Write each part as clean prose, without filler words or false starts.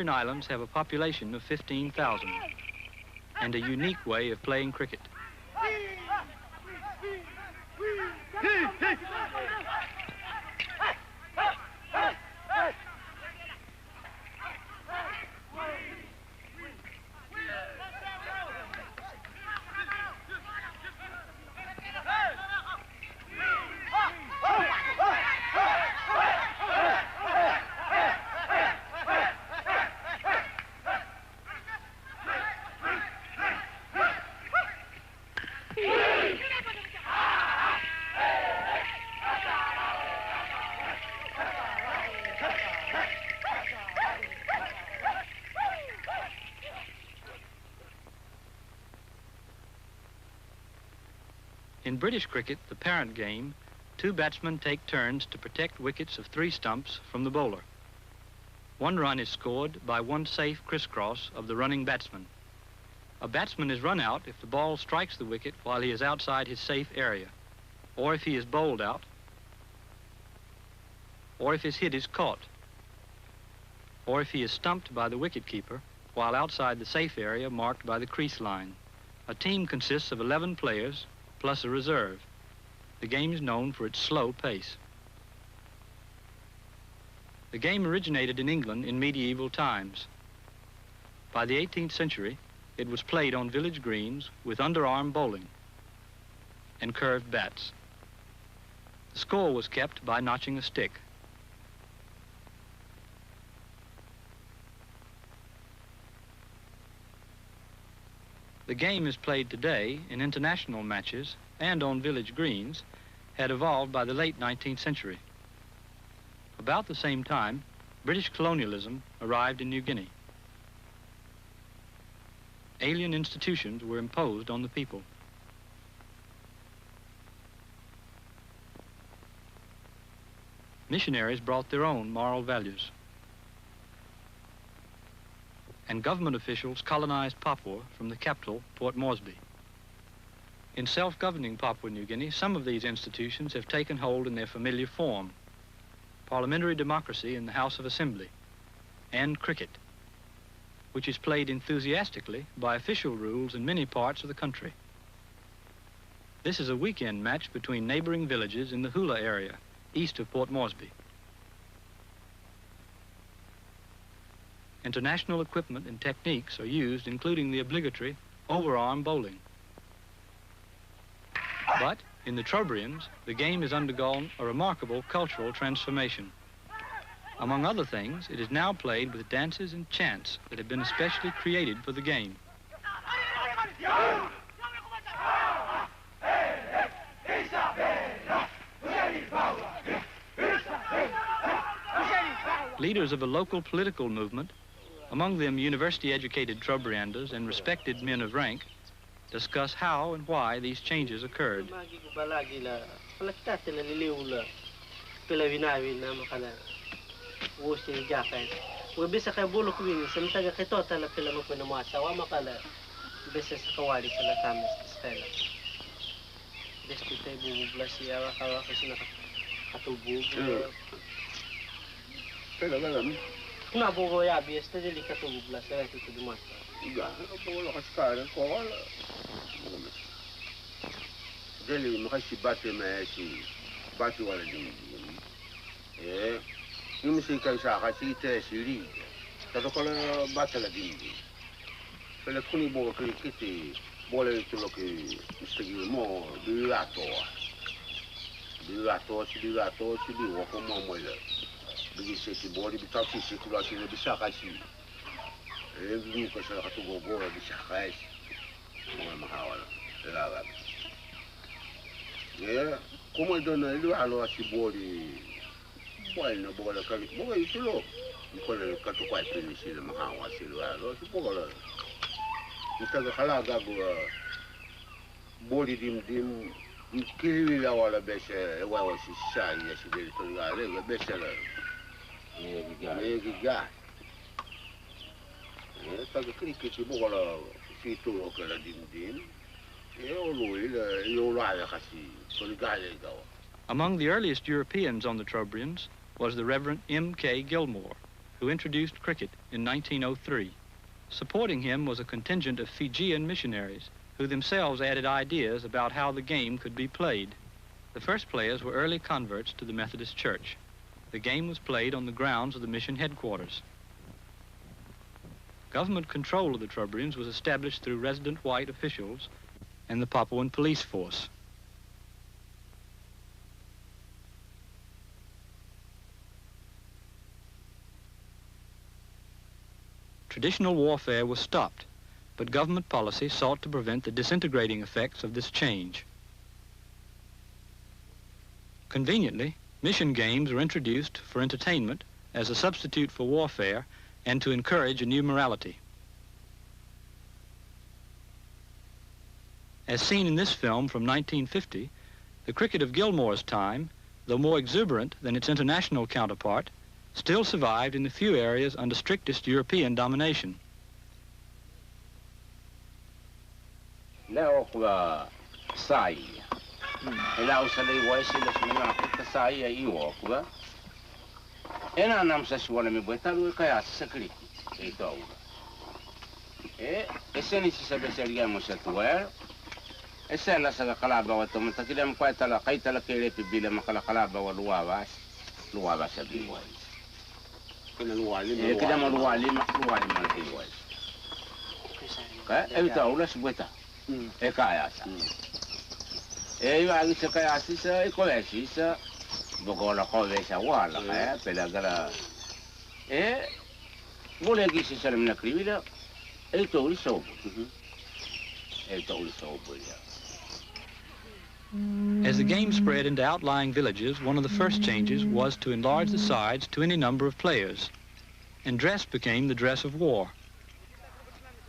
Trobriand Islands have a population of 15,000 and a unique way of playing cricket. In British cricket, the parent game, two batsmen take turns to protect wickets of 3 stumps from the bowler. 1 run is scored by 1 safe crisscross of the running batsman. A batsman is run out if the ball strikes the wicket while he is outside his safe area, or if he is bowled out, or if his hit is caught, or if he is stumped by the wicket-keeper while outside the safe area marked by the crease line. A team consists of 11 players plus a reserve. The game is known for its slow pace. The game originated in England in medieval times. By the 18th century, it was played on village greens with underarm bowling and curved bats. The score was kept by notching a stick. The game is played today in international matches and on village greens had evolved by the late 19th century. About the same time, British colonialism arrived in New Guinea. Alien institutions were imposed on the people. Missionaries brought their own moral values. And government officials colonized Papua from the capital, Port Moresby. In self-governing Papua New Guinea, some of these institutions have taken hold in their familiar form: parliamentary democracy in the House of Assembly, and cricket, which is played enthusiastically by official rules in many parts of the country. This is a weekend match between neighboring villages in the Hula area, east of Port Moresby. International equipment and techniques are used, including the obligatory overarm bowling. But in the Trobriands, the game has undergone a remarkable cultural transformation. Among other things, it is now played with dances and chants that have been especially created for the game. Leaders of a local political movement, among them university-educated Trobrianders and respected men of rank, discuss how and why these changes occurred. Una bogo ya bieste delicato bubla se tutto di massa. Ja, bogo cascare cola. Deli makasi bate me si bate wala di. Yumi si kai sa kasi te si ri. Tato kola bate la di. Pele kuni bogo kiti bole tulo che stigi mo di lato. Di lato si di wo como moile. Bigi se body bitau si kula si bisa kasi. Every ko sa ka go bisa kasi. Mo mahawala. Ela. Como dona ele alo si body. Boy no bola ka. Mo itulo. Ko le ka to kwai pini si le mahawa si lo alo si bola. Ita ga khala ga body dim kiri la wala bese wa si sai ya si de to ga le bese la. Giga. Taga cricket bola fito lo che la din. Among the earliest Europeans on the Trobriands was the Reverend M.K. Gilmore, who introduced cricket in 1903. Supporting him was a contingent of Fijian missionaries who themselves added ideas about how the game could be played. The first players were early converts to the Methodist Church. The game was played on the grounds of the mission headquarters. Government control of the Trubrians was established through resident white officials and the Papuan police force. Traditional warfare was stopped, but government policy sought to prevent the disintegrating effects of this change. Conveniently, mission games were introduced for entertainment as a substitute for warfare and to encourage a new morality. As seen in this film from 1950, the cricket of Gilmore's time, though more exuberant than its international counterpart, still survived in the few areas under strictest European domination. Leo kwa sai. Ela usale waisi la sumina kwa sai ya iwo kwa. Ena namsa shwala mi bwetalu kaya sakri. Eto. Eseni sisabe seria mo setwer. Esela saga kalaba wa tomta kile mkwata la qaita la kile bila makala kalaba wa luwa sabi wa. Kuna luwali kida ma luwali ma ka evita ula sibweta kaya sa yo agi se kaya sisa sisa bogola kove wala pela gala bole gi sisa mna krivila to uli sobo ya. As the game spread into outlying villages, one of the first changes was to enlarge the sides to any number of players, and dress became the dress of war.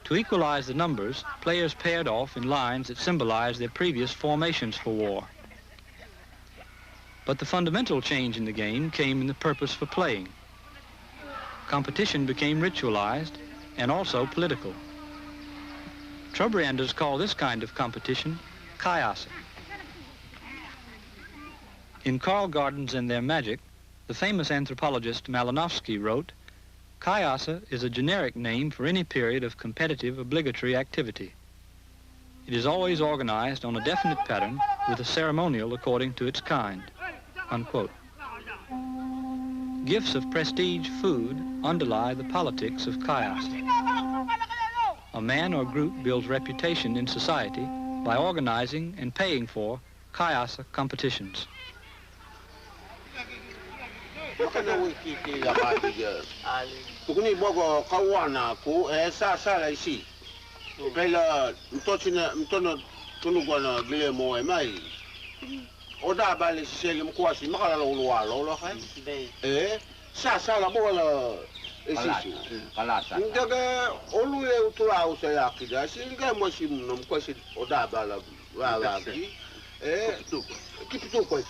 To equalize the numbers, players paired off in lines that symbolized their previous formations for war. But the fundamental change in the game came in the purpose for playing. Competition became ritualized and also political. Trubrianders call this kind of competition kayasa. In Carl Gardens and Their Magic, the famous anthropologist Malinowski wrote, "Kayasa is a generic name for any period of competitive obligatory activity. It is always organized on a definite pattern with a ceremonial according to its kind." Unquote. Gifts of prestige food underlie the politics of Kayasa. A man or group builds reputation in society by organizing and paying for Kayasa competitions. Makana wiki ki la kadiga. Tukuni bogo kawana ku sa la isi. Pela mtono tunugwana gile mo mai. Oda bale sele mkwasi makala lo kai. Sa la bola isi. Kalasa. Ngaga olule utura usaya kida. Singa mo simu mkwasi oda bala wa ki. Kipitu kwasi.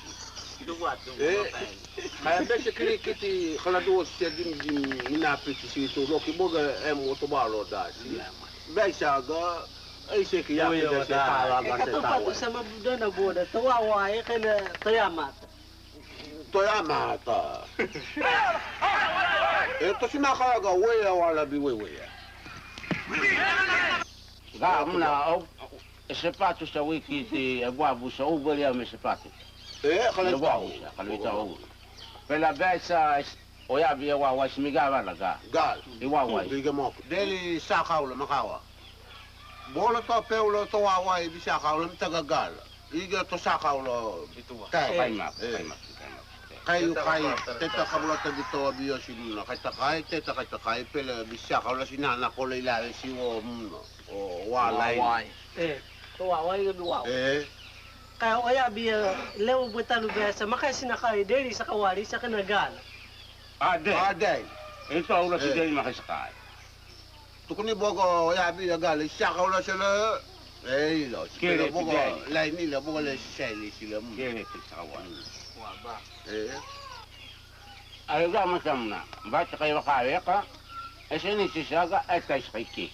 Kaya bese kiri kiti khaladu sedim mina piti situ loki boga mo to balo da besa ga ai se ki ya ke se ta ga se ta wa sama budona boda to wa e kana toyamata to sina khala ga we wala bi we ga mna sepatu sa wiki ti agwabu sa ubelia me sepatu khalita pela besa oya bia wa smigava laga gal iwa diga mo deli sakaula makawa bola to peulo to wa bi sakaula mtaga gal iga to sakaula bitua kai teta kabula tabito bio sinuna kai pela bi sakaula sinana kola ila si o wa lai to wa iga bi wa kaya oya bia leo butalu besa makasi na kai deli sa kawari sa kanagal ade ito ulo si deli makasi kai tukuni bogo oya bia gal sa kawla sala lo kele bogo lai ni la bogo le sele sila kele sa kawari wa ba alga masamna ba ta kai waka eseni sisaga etais kiki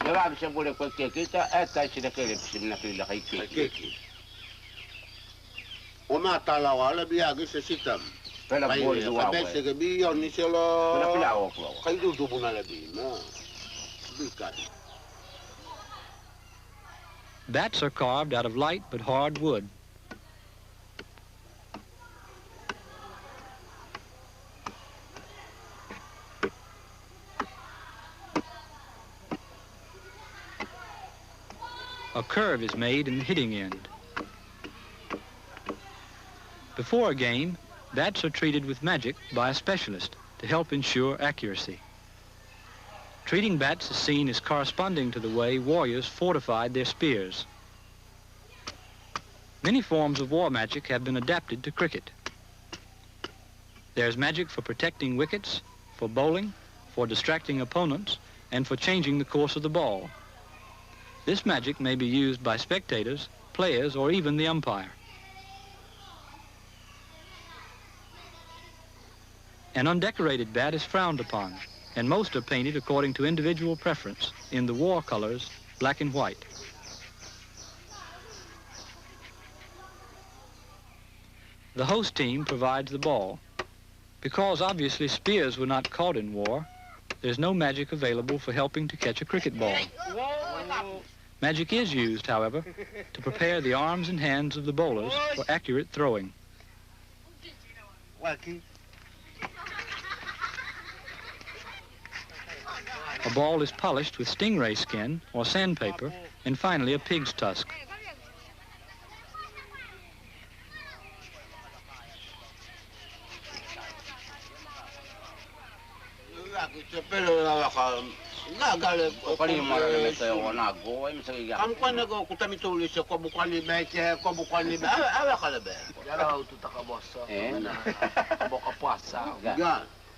yaba bisa boleh ko kekita etais de kele simna kele kiki وما طلعوا على بياقي سيتم Pela boli do awe. Pese ke bi oni se lo. Pela pila o ko. Kai du tu buna le bi, no. Bikari. Bats are carved out of light but hard wood. A curve is made in the hitting end. Before a game, bats are treated with magic by a specialist to help ensure accuracy. Treating bats is seen as corresponding to the way warriors fortified their spears. Many forms of war magic have been adapted to cricket. There's magic for protecting wickets, for bowling, for distracting opponents, and for changing the course of the ball. This magic may be used by spectators, players, or even the umpire. An undecorated bat is frowned upon, and most are painted according to individual preference in the war colors, black and white. The host team provides the ball. Because obviously spears were not caught in war, there's no magic available for helping to catch a cricket ball. Magic is used, however, to prepare the arms and hands of the bowlers for accurate throwing. A ball is polished with stingray skin or sandpaper, and finally a pig's tusk.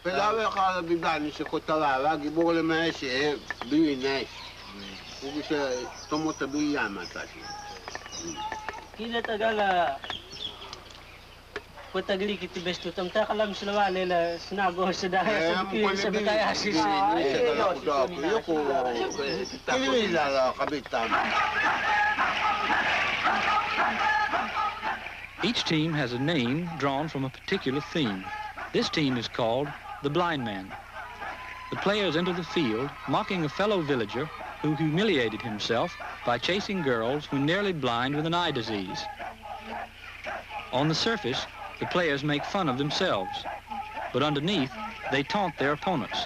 Pela ka bibani se kotala gi bole me se bi ne. Ubi se tomota bi yama tasi. Kila tagala Patagli kiti besto tam ta kalam sila lela sinago sa dahil sa piling sa bataya sisi. Each team has a name drawn from a particular theme. This team is called the blind man. The players enter the field mocking a fellow villager who humiliated himself by chasing girls when nearly blind with an eye disease. On the surface, the players make fun of themselves, but underneath, they taunt their opponents.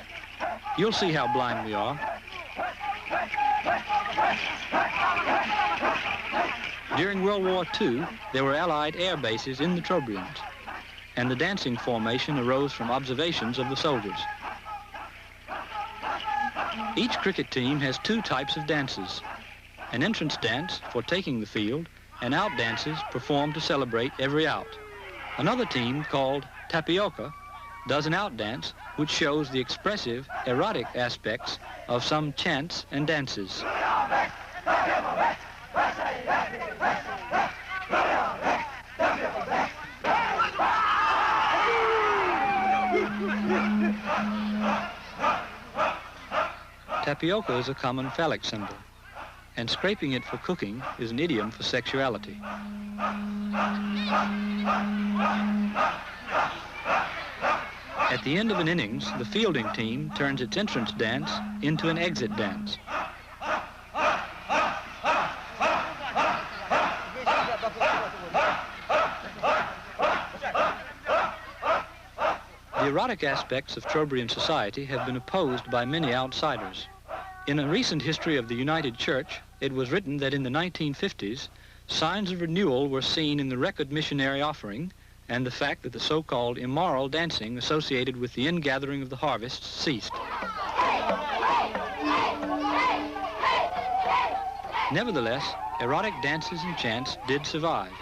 You'll see how blind we are. During World War II, there were Allied air bases in the Trobriands, and the dancing formation arose from observations of the soldiers. Each cricket team has two types of dances: an entrance dance for taking the field, and out dances performed to celebrate every out. Another team, called Tapioca, does an out dance which shows the expressive, erotic aspects of some chants and dances. Tapioca is a common phallic symbol, and scraping it for cooking is an idiom for sexuality. At the end of an innings, the fielding team turns its entrance dance into an exit dance. The erotic aspects of Trobriand society have been opposed by many outsiders. In a recent history of the United Church, it was written that in the 1950s, signs of renewal were seen in the record missionary offering and the fact that the so-called immoral dancing associated with the ingathering of the harvests ceased. Nevertheless, erotic dances and chants did survive.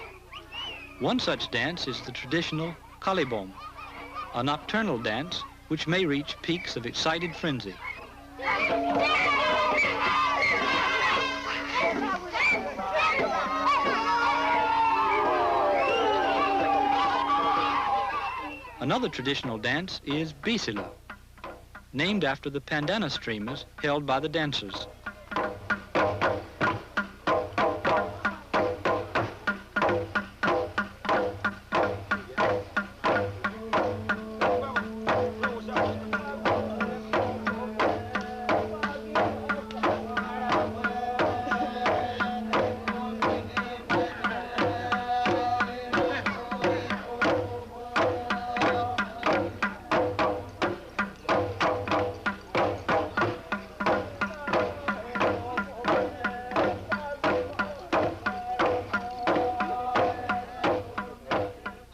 One such dance is the traditional kalibom, a nocturnal dance which may reach peaks of excited frenzy. Another traditional dance is bisila, named after the pandana streamers held by the dancers.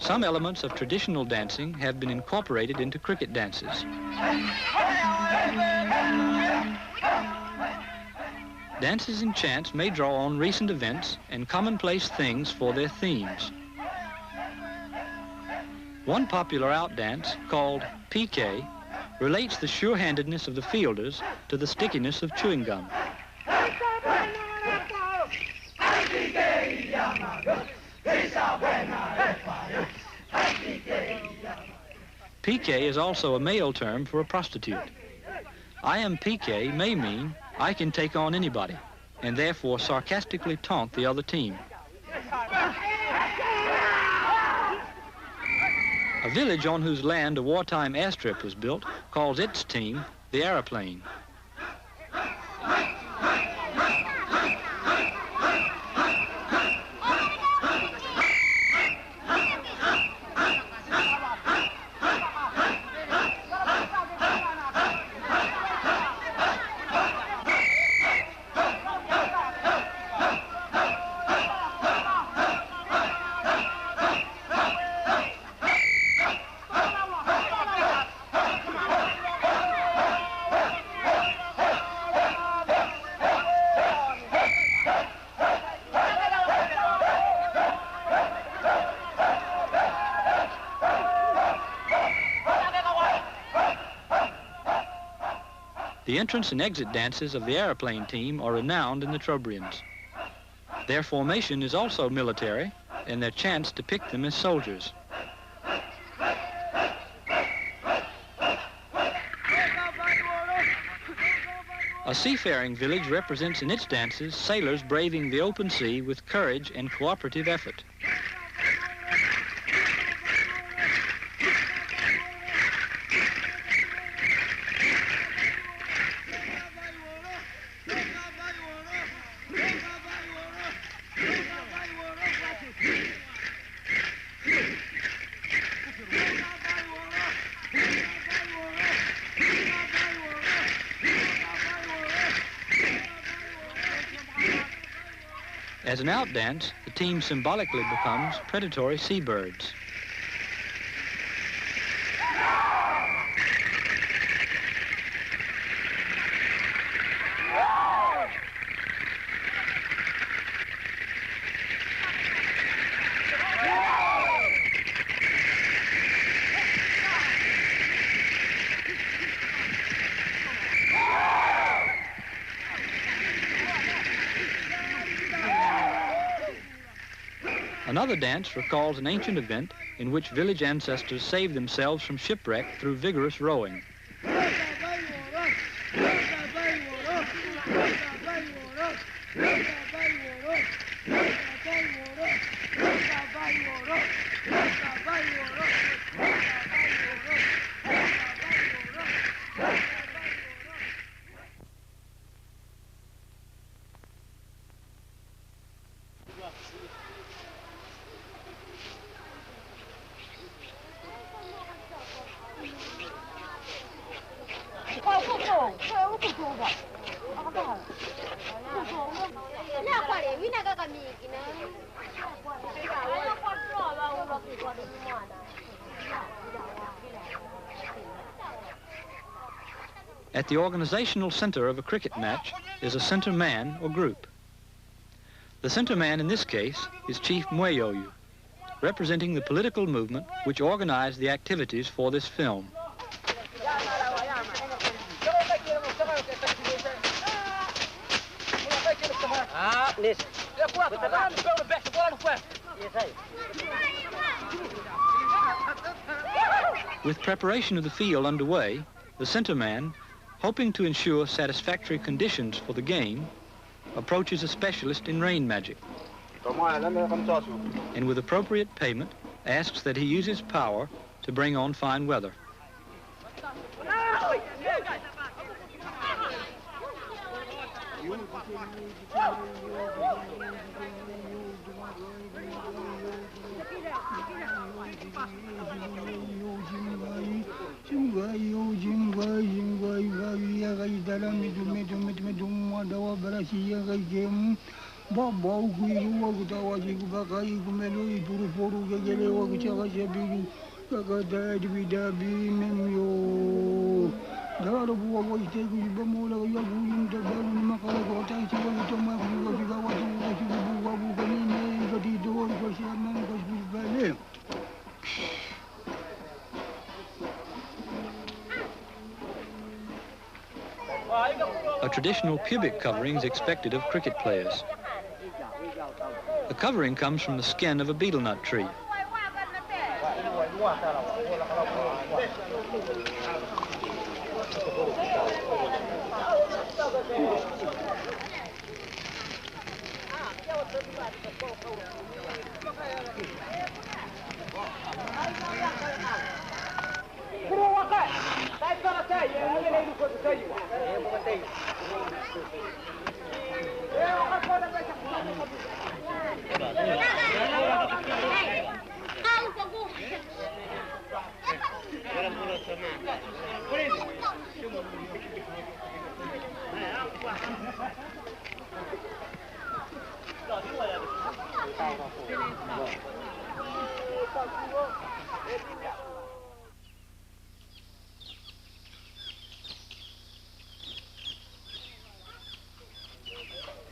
Some elements of traditional dancing have been incorporated into cricket dances. Dances and chants may draw on recent events and commonplace things for their themes. One popular outdance, called PK, relates the sure-handedness of the fielders to the stickiness of chewing gum. PK is also a male term for a prostitute. I am PK may mean I can take on anybody, and therefore sarcastically taunt the other team. A village on whose land a wartime airstrip was built calls its team the aeroplane. The entrance and exit dances of the airplane team are renowned in the Trobrians. Their formation is also military, and their chants depict them as soldiers. A seafaring village represents in its dances sailors braving the open sea with courage and cooperative effort. As an outdance, the team symbolically becomes predatory seabirds. Another dance recalls an ancient event in which village ancestors saved themselves from shipwreck through vigorous rowing. At the organizational center of a cricket match is a center man or group. The center man in this case is Chief Mweyoyu, representing the political movement which organized the activities for this film. With preparation of the field underway, the center man, hoping to ensure satisfactory conditions for the game, approaches a specialist in rain magic, and with appropriate payment, asks that he use his power to bring on fine weather. Bau kuiru aku tahu aja aku pakai aku meloi puru-puru kegele aku cakap biru kakak dah dibidabi memyo. Dah ada buah buah itu aku juga mau lagi aku yang terbaru ni makanya kau tak cuba itu mak juga juga waktu aku buah bukan ini kau tidur kau siapa kau sebut balik. A traditional pubic covering is expected of cricket players. The covering comes from the skin of a betel nut tree.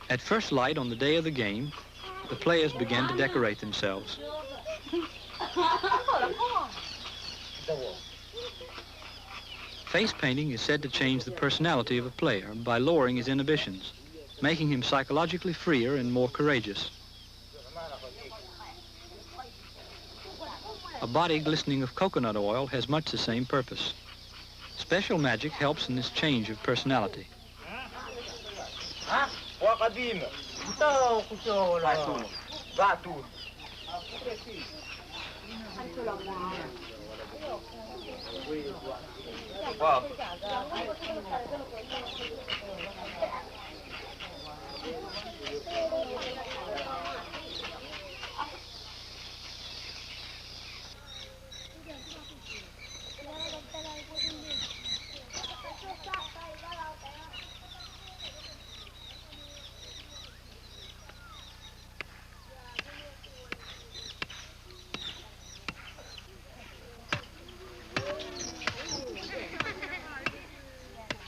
At first light on the day of the game, the players began to decorate themselves. Face painting is said to change the personality of a player by lowering his inhibitions, making him psychologically freer and more courageous. A body glistening of coconut oil has much the same purpose. Special magic helps in this change of personality.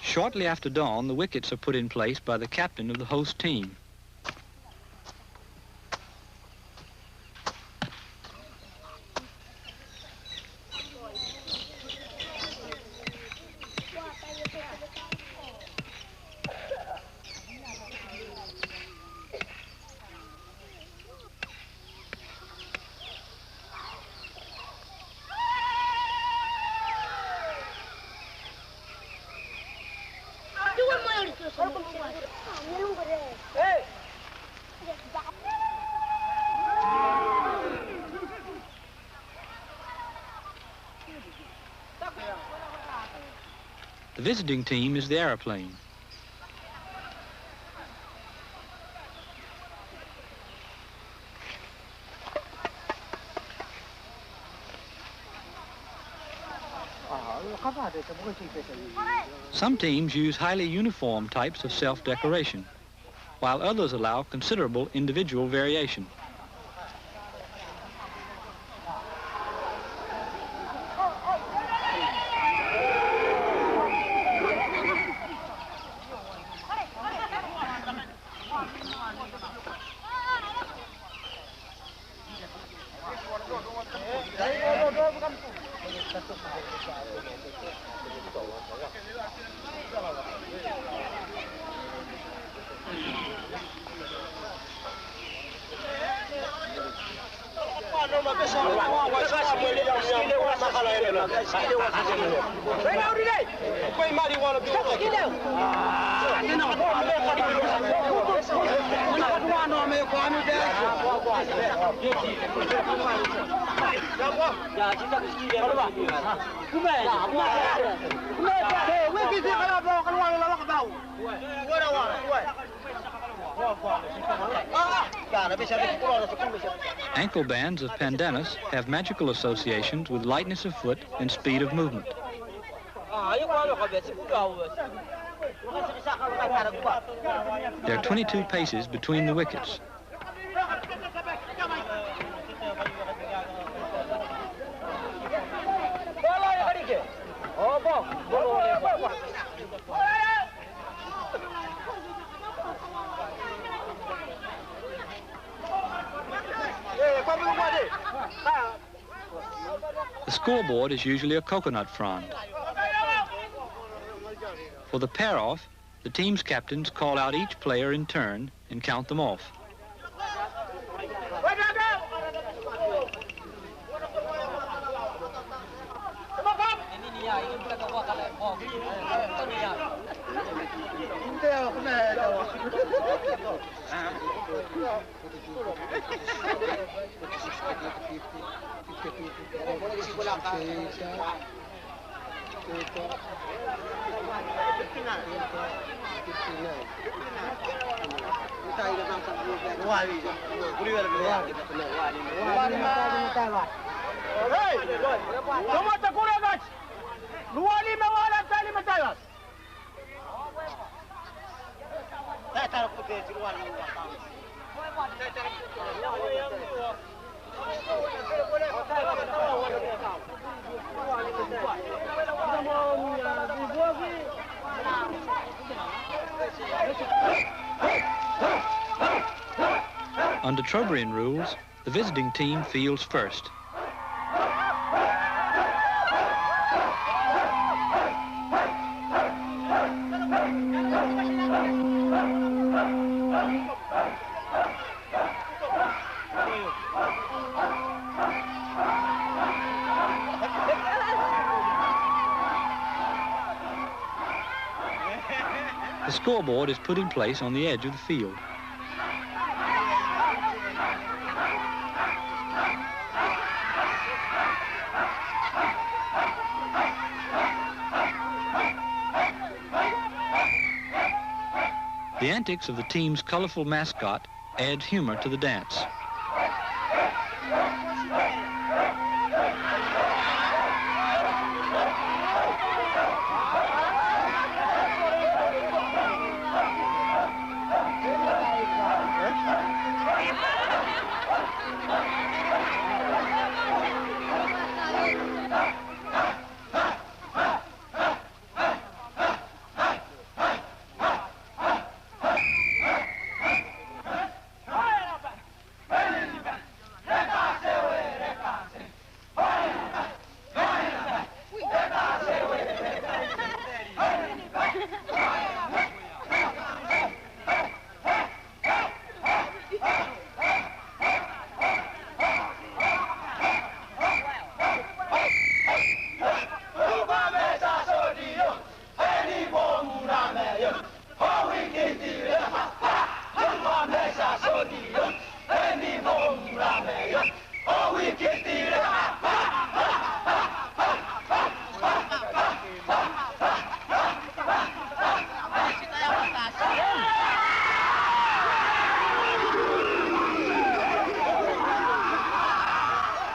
Shortly after dawn, the wickets are put in place by the captain of the host team. The visiting team is the airplane. Some teams use highly uniform types of self-decoration, while others allow considerable individual variation. Ankle bands of pandanus have magical associations with lightness of foot and speed of movement. There are 22 paces between the wickets. The scoreboard is usually a coconut frond. For the pair-off, the team's captains call out each player in turn and count them off. Under Trobriand rules, the visiting team fields first. The scoreboard is put in place on the edge of the field. The antics of the team's colorful mascot add humor to the dance.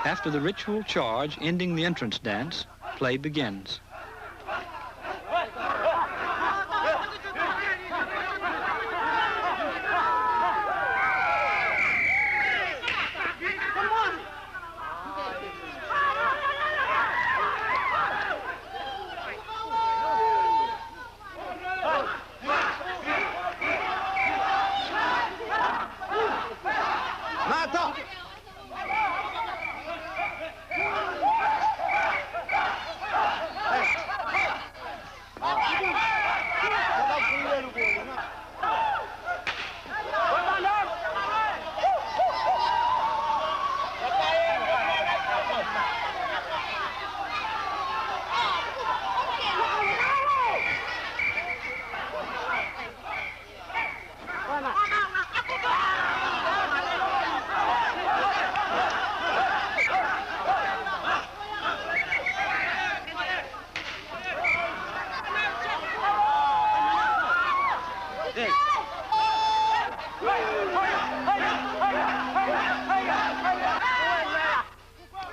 After the ritual charge ending the entrance dance, play begins.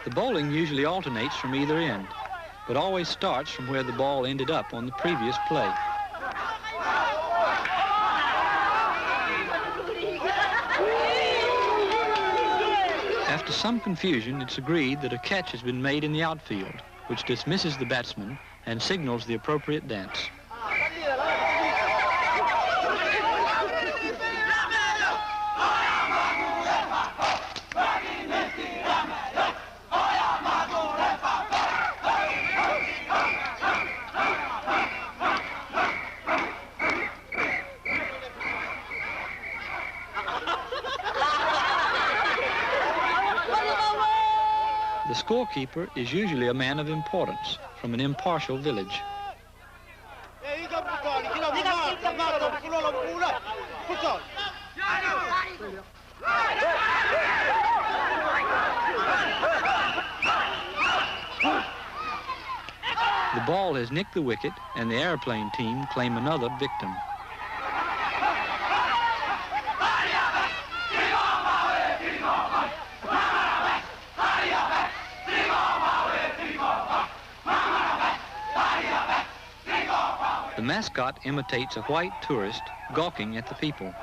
The bowling usually alternates from either end, but always starts from where the ball ended up on the previous play. After some confusion, it's agreed that a catch has been made in the outfield, which dismisses the batsman and signals the appropriate dance. The scorekeeper is usually a man of importance from an impartial village. The ball has nicked the wicket, and the airplane team claim another victim. The mascot imitates a white tourist gawking at the people.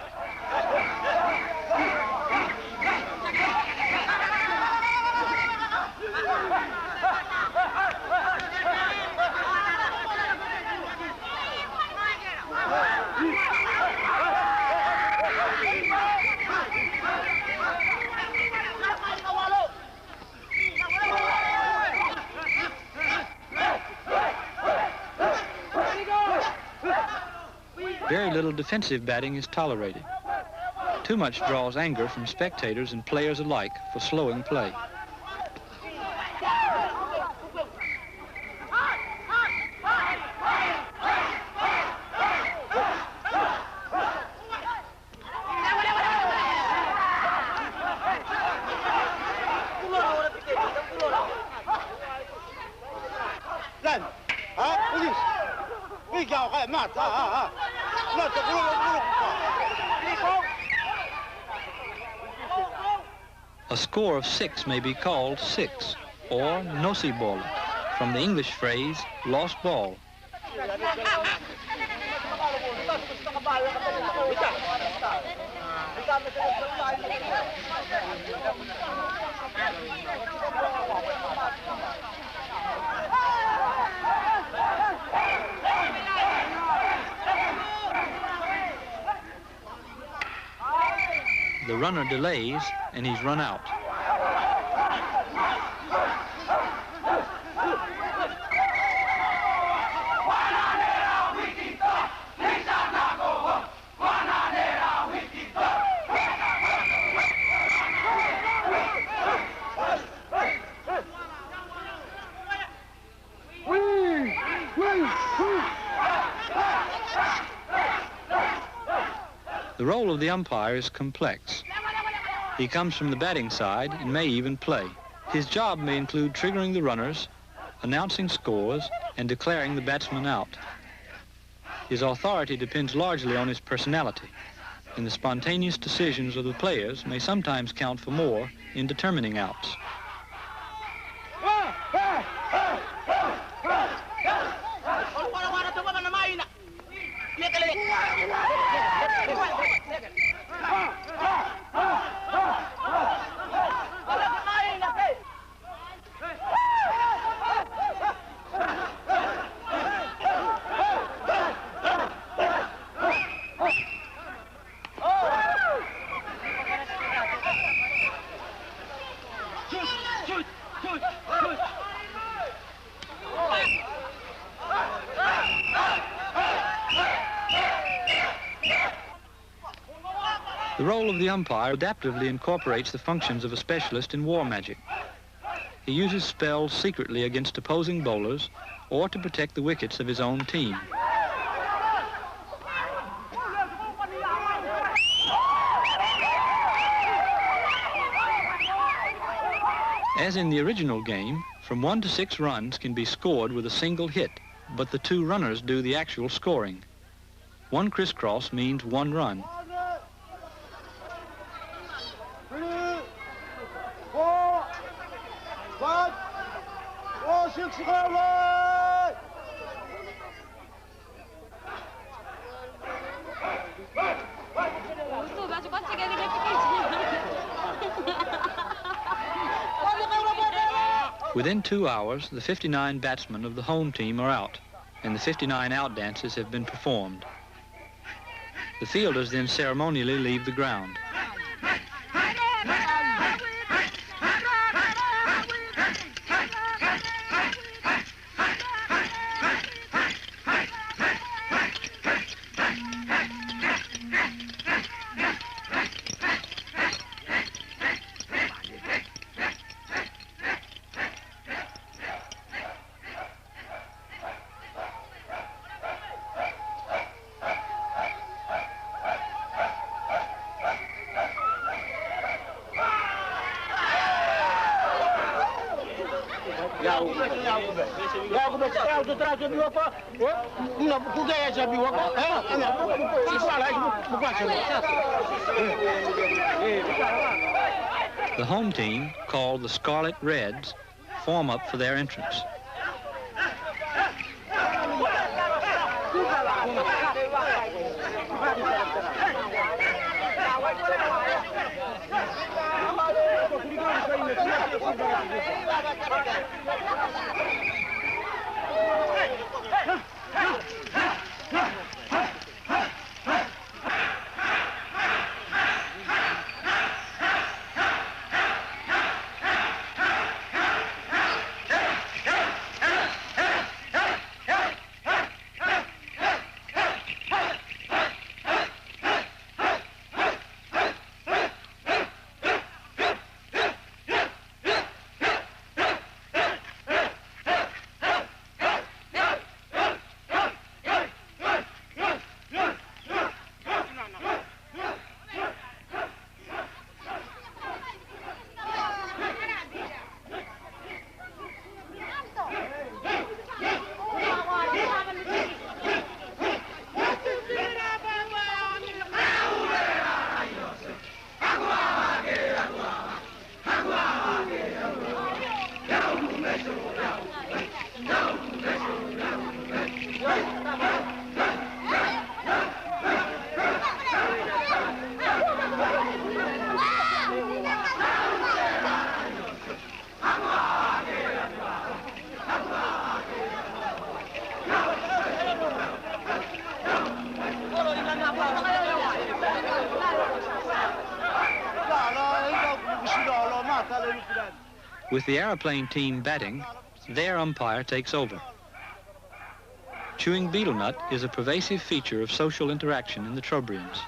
Very little defensive batting is tolerated. Too much draws anger from spectators and players alike for slowing play. A score of 6 may be called 6, or nosi ball, from the English phrase lost ball. The runner delays, and he's run out. The role of the umpire is complex. He comes from the batting side and may even play. His job may include triggering the runners, announcing scores, and declaring the batsman out. His authority depends largely on his personality, and the spontaneous decisions of the players may sometimes count for more in determining outs. The role of the umpire adaptively incorporates the functions of a specialist in war magic. He uses spells secretly against opposing bowlers or to protect the wickets of his own team. As in the original game, from 1 to 6 runs can be scored with a single hit, but the 2 runners do the actual scoring. 1 crisscross means 1 run. Within 2 hours, the 59 batsmen of the home team are out, and the 59 out dances have been performed. The fielders then ceremonially leave the ground. The home team, called the Scarlet Reds, form up for their entrance. With the aeroplane team batting, their umpire takes over. Chewing betel nut is a pervasive feature of social interaction in the Trobrians.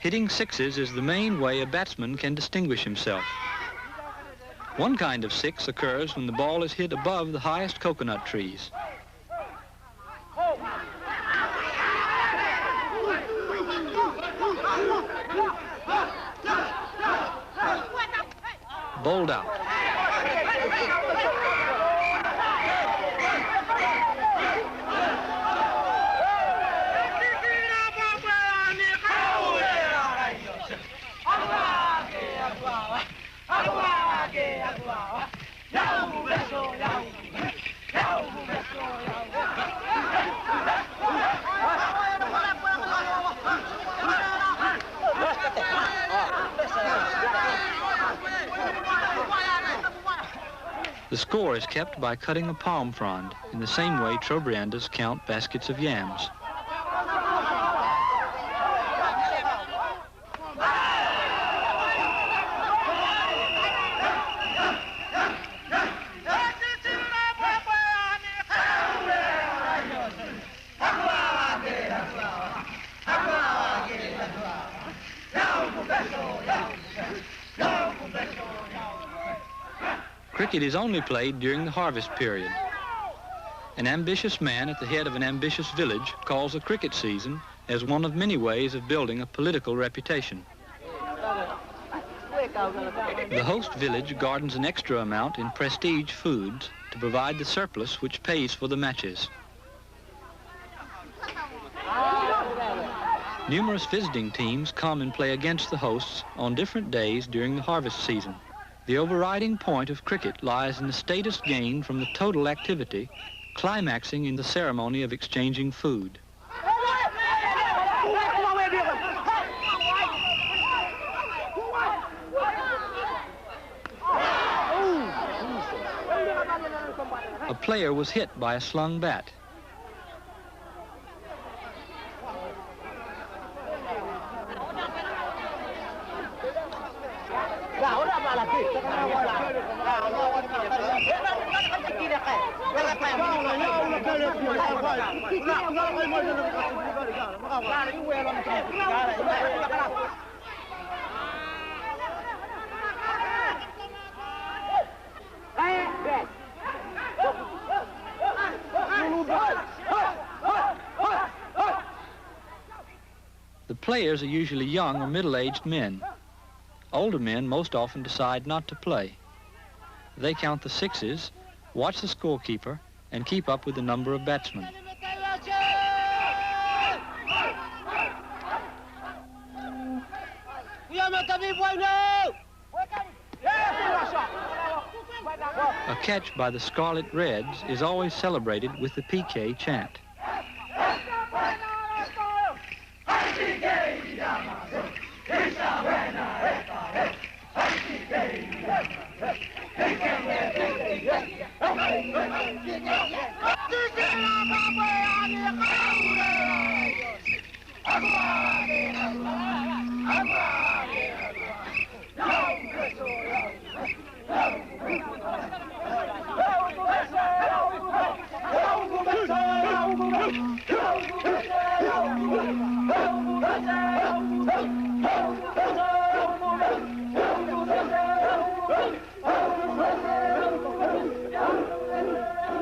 Hitting sixes is the main way a batsman can distinguish himself. One kind of six occurs when the ball is hit above the highest coconut trees. Bowled out. The score is kept by cutting a palm frond, in the same way Trobrianders count baskets of yams. Cricket is only played during the harvest period. An ambitious man at the head of an ambitious village calls a cricket season as one of many ways of building a political reputation. The host village gardens an extra amount in prestige foods to provide the surplus which pays for the matches. Numerous visiting teams come and play against the hosts on different days during the harvest season. The overriding point of cricket lies in the status gained from the total activity, climaxing in the ceremony of exchanging food. A player was hit by a slung bat. The players are usually young or middle-aged men. Older men most often decide not to play. They count the sixes, watch the scorekeeper, and keep up with the number of batsmen. A catch by the Scarlet Reds is always celebrated with the PK chant.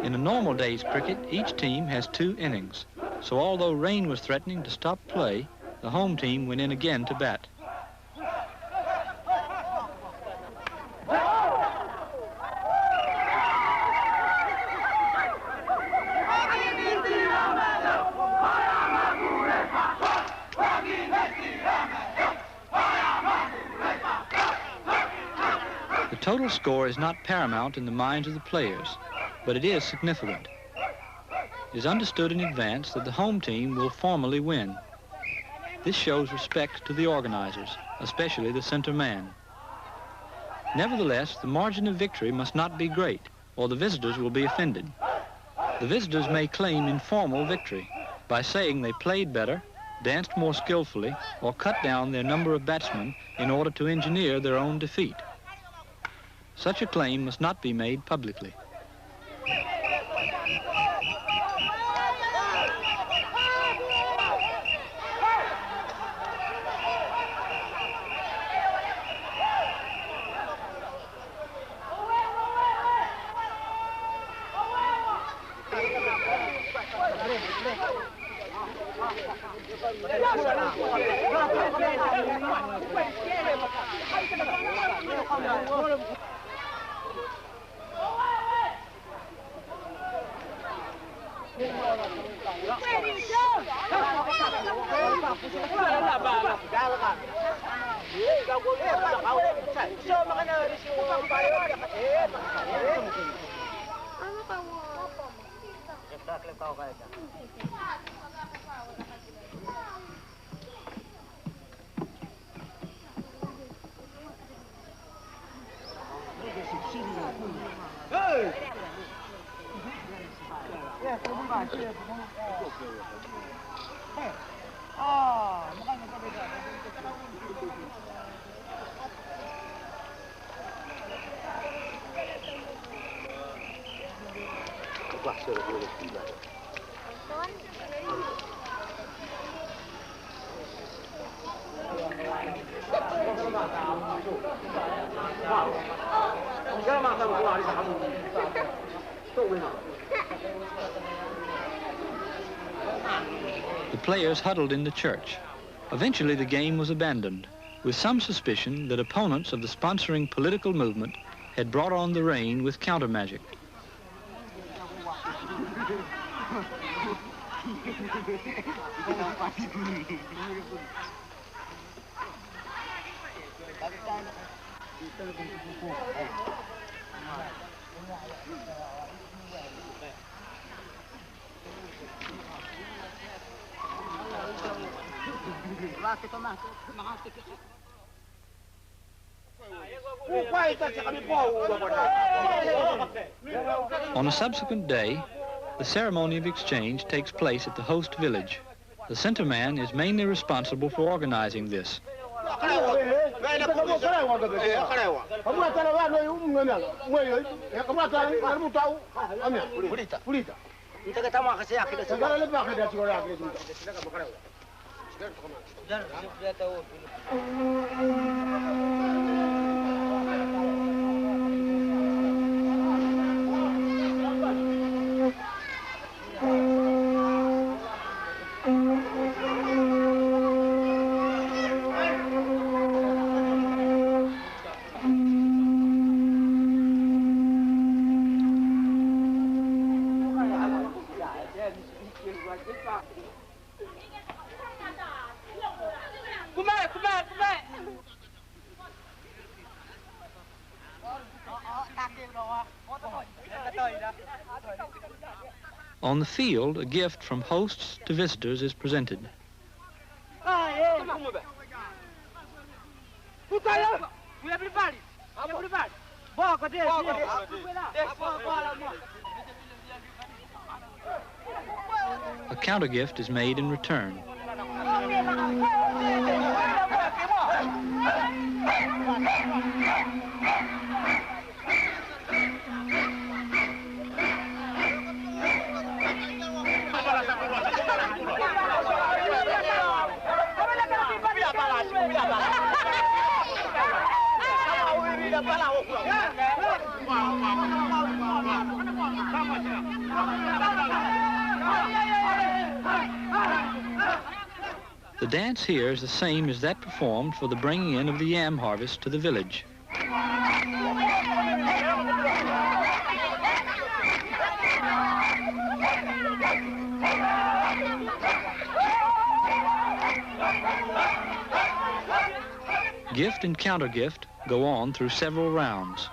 In a normal day's cricket, each team has 2 innings. So although rain was threatening to stop play, the home team went in again to bat. The total score is not paramount in the minds of the players, but it is significant. It is understood in advance that the home team will formally win. This shows respect to the organizers, especially the center man. Nevertheless, the margin of victory must not be great, or the visitors will be offended. The visitors may claim informal victory by saying they played better, danced more skillfully, or cut down their number of batsmen in order to engineer their own defeat. Such a claim must not be made publicly. The players huddled in the church. Eventually the game was abandoned, with some suspicion that opponents of the sponsoring political movement had brought on the rain with counter magic. On a subsequent day, the ceremony of exchange takes place at the host village. The center man is mainly responsible for organizing this. On the field, a gift from hosts to visitors is presented. A counter gift is made in return. The dance here is the same as that performed for the bringing in of the yam harvest to the village. Gift and counter gift go on through several rounds.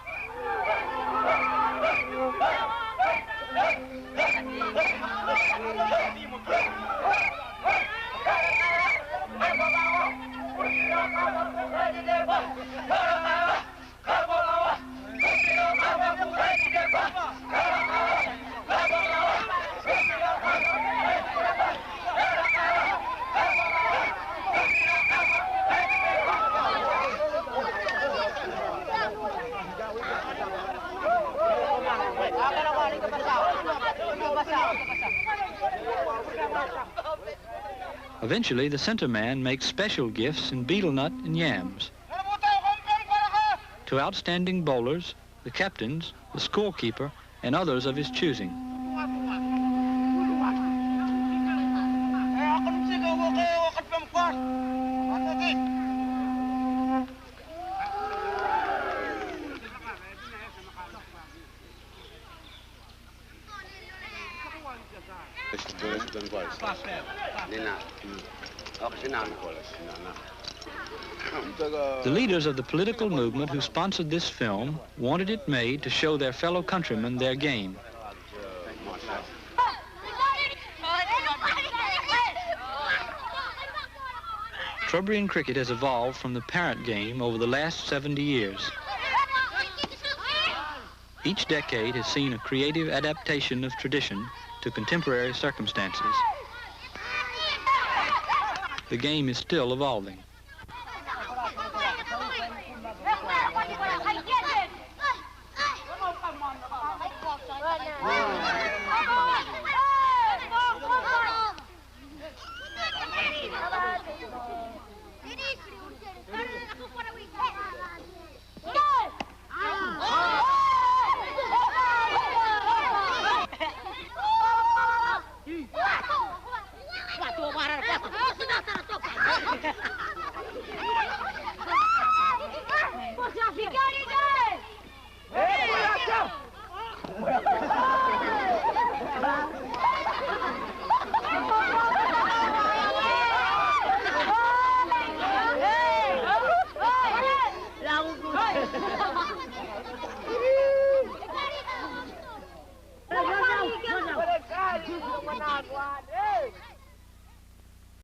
Eventually, the center man makes special gifts in betel nut and yams to outstanding bowlers, the captains, the scorekeeper, and others of his choosing. The leaders of the political movement who sponsored this film wanted it made to show their fellow countrymen their game. Trobriand cricket has evolved from the parent game over the last 70 years. Each decade has seen a creative adaptation of tradition to contemporary circumstances. The game is still evolving. Hey!